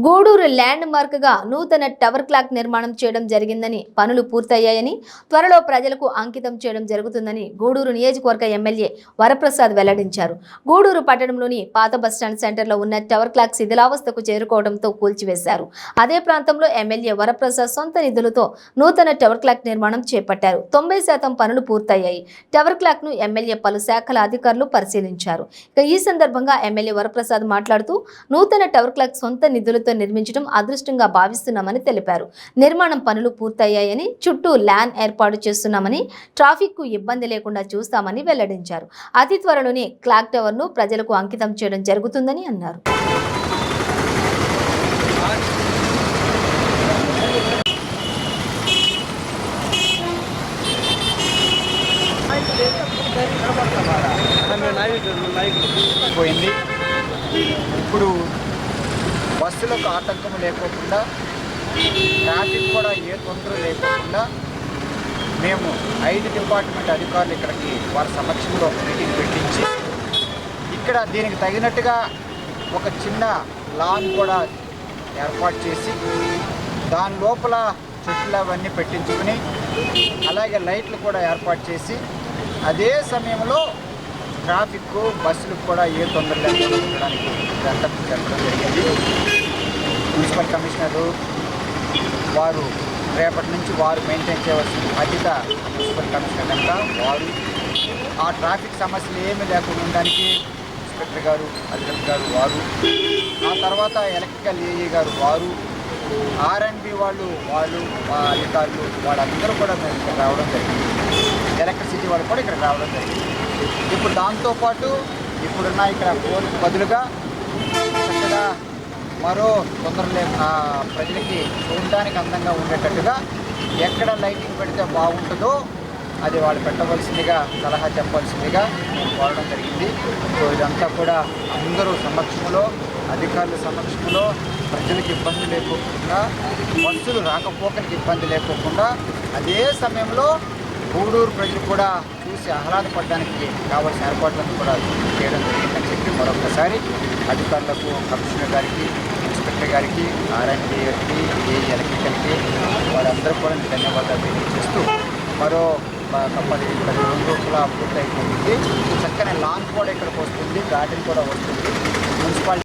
Gudur land mark గా నూతన tower clock నిర్మాణం చేయడం జరిగిందని పనులు పూర్తయ్యాయని త్వరలో ప్రజలకు అంకితం చేయడం జరుగుతుందని గూడూరు నియోజకవర్గ ఎమ్మెల్యే వరప్రసాద్ వెల్లడించారు. గూడూరు పట్టణంలోని పాత బస్టాండ్ సెంటర్లో ఉన్న టవర్ క్లాక్ శిథిలావస్థకు చేరుకోవడంతో కూల్చివేశారు. అదే ప్రాంతంలో ఎమ్మెల్యే వరప్రసాద్ సొంత నిధులతో నూతన టవర్ క్లాక్ నిర్మాణం చేపట్టారు. 90% పనులు పూర్తయ్యాయి. టవర్ క్లాక్ ను ఎమ్మెల్యే పలు శాఖల అధికారులు పరిశీలించారు. ఈ సందర్భంగా ఎమ్మెల్యే వరప్రసాద్ మాట్లాడుతూ నూతన టవర్ క్లాక్ సొంత నిధులతో నిర్మించడం అదృష్టంగా భావిస్తున్నామని తెలిపారు. నిర్మాణం పనులు పూర్తయ్యాయని, చుట్టూ ల్యాన్ ఏర్పాటు చేస్తున్నామని, ట్రాఫిక్ కు ఇబ్బంది లేకుండా చూస్తామని వెల్లడించారు. అతి త్వరలోనే క్లాక్ టవర్ ను ప్రజలకు అంకితం చేయడం జరుగుతుందని అన్నారు. పోయింది. ఇప్పుడు బస్సులకు ఆటంకం లేకోకుండా, ట్రాఫిక్ కూడా ఏ తొందర లేకోకుండా మేము 5 డిపార్ట్మెంట్ అధికారులు ఇక్కడికి వారి సమక్షంలో మీటింగ్ పెట్టించి ఇక్కడ దీనికి తగినట్టుగా ఒక చిన్న లాన్ కూడా ఏర్పాటు చేసి దాని లోపల చెట్లు అవన్నీ పెట్టించుకుని అలాగే లైట్లు కూడా ఏర్పాటు చేసి అదే సమయంలో ట్రాఫిక్ బస్సులకు కూడా ఏ తొందర లేకుండా ఉండడానికి ఇదంతా జరగడం జరిగింది. మున్సిపల్ కమిషనరు వారు రేపటి నుంచి వారు మెయింటైన్ చేయవలసిన బాధ్యత మున్సిపల్ కమిషనర్ కనుక వారు ఆ ట్రాఫిక్ సమస్యలు ఏమీ లేకుండా ఉండడానికి ఇన్స్పెక్టర్ గారు, అధికారి గారు వారు, ఆ తర్వాత ఎలక్ట్రికల్ ఏఈ గారు వారు, R&B వాళ్ళు అధికారులు వాళ్ళందరూ కూడా మేము ఇక్కడ రావడం జరిగింది. ఎలక్ట్రిసిటీ వాళ్ళు కూడా ఇక్కడ రావడం జరిగింది. ఇప్పుడు దాంతోపాటు ఇప్పుడున్న ఇక్కడ ఫోన్కి బదులుగా చక్కగా మరో తొందర ప్రజలకి చూడడానికి అందంగా ఉండేటట్టుగా ఎక్కడ లైటింగ్ పెడితే బాగుంటుందో అది వాళ్ళు పెట్టవలసిందిగా సలహా చెప్పవలసిందిగా నేను కోరడం జరిగింది. సో ఇదంతా కూడా అందరూ సమక్షంలో, అధికారుల సమక్షంలో ప్రజలకు ఇబ్బంది లేకోకుండా, బస్సులు రాకపోకలకు ఇబ్బంది లేకోకుండా, అదే సమయంలో గూడూరు ప్రజలు కూడా చూసి ఆహ్లాదపడడానికి కావాల్సిన ఏర్పాట్లను కూడా చేయడం జరిగిందని చెప్పి మరొకసారి అధికారులకు, కమిషనర్ గారికి, ఇన్స్పెక్టర్ గారికి, R&B గారికి, ఎలక్ట్రికల్కి వారందరూ కూడా ధన్యవాదాలు తెలియజేస్తూ మరో 10 రోజుల పూర్తి అయిపోతుంది. చక్కని లాంచ్ కూడా ఇక్కడికి వస్తుంది, గార్డెన్ కూడా వస్తుంది. మున్సిపాలిటీ